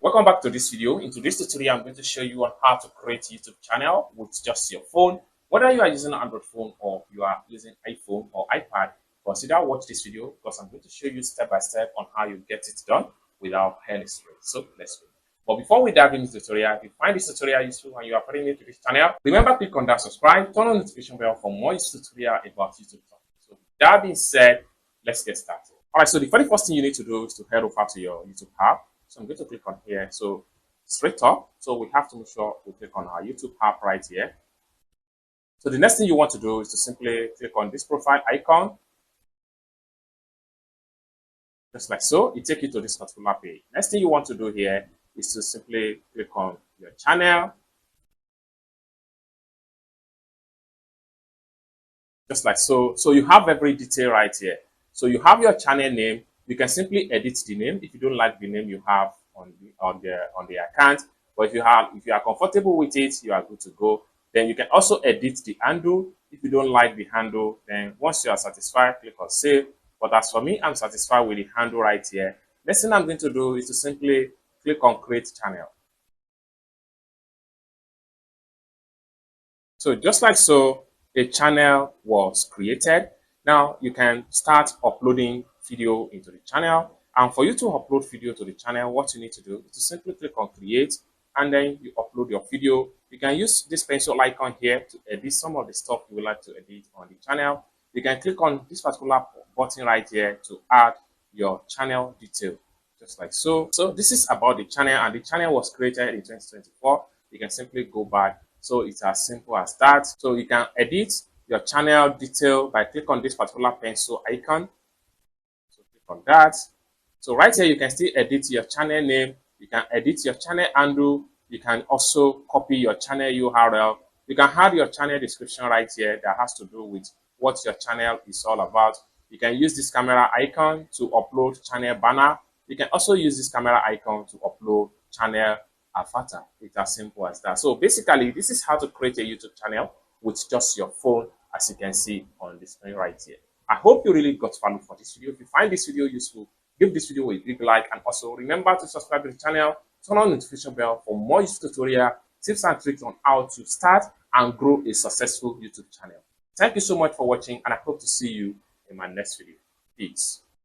Welcome back to this video. In today's tutorial, I'm going to show you on how to create a YouTube channel with just your phone. Whether you are using an Android phone or you are using iPhone or iPad, consider watch this video because I'm going to show you step by step on how you get it done without any stress. So let's go. But before we dive into the tutorial, if you find this tutorial useful and you are pretty new to this channel, remember click on that subscribe, turn on the notification bell for more tutorial about YouTube. So with that being said, let's get started. All right, so the very first thing you need to do is to head over to your YouTube app. So I'm going to click on here. So straight up. So we have to make sure we click on our YouTube app right here. So the next thing you want to do is to simply click on this profile icon. Just like so, it takes you to this particular page. Next thing you want to do here is to simply click on your channel. Just like so. So you have every detail right here. So you have your channel name. You can simply edit the name if you don't like the name you have on the account. But if you are comfortable with it, you are good to go. Then you can also edit the handle. If you don't like the handle, then once you are satisfied, click on save. But as for me, I'm satisfied with the handle right here. Next thing I'm going to do is to simply click on create channel. So just like so, a channel was created. Now you can start uploading video into the channel. And for you to upload video to the channel, what you need to do is to simply click on create and then you upload your video. You can use this pencil icon here to edit some of the stuff you would like to edit on the channel. You can click on this particular button right here to add your channel detail, just like so. So this is about the channel, and the channel was created in 2024. You can simply go back. So it's as simple as that. So you can edit your channel detail by click on this particular pencil icon. So click on that. So right here, you can still edit your channel name. You can edit your channel handle. You can also copy your channel URL. You can add your channel description right here that has to do with what your channel is all about. You can use this camera icon to upload channel banner. You can also use this camera icon to upload channel avatar. It's as simple as that. So basically, this is how to create a YouTube channel with just your phone, as you can see on the screen right here. I hope you really got value for this video. If you find this video useful, give this video a big like, and also remember to subscribe to the channel, turn on the notification bell for more useful tutorial, tips and tricks on how to start and grow a successful YouTube channel. Thank you so much for watching, and I hope to see you in my next video. Peace.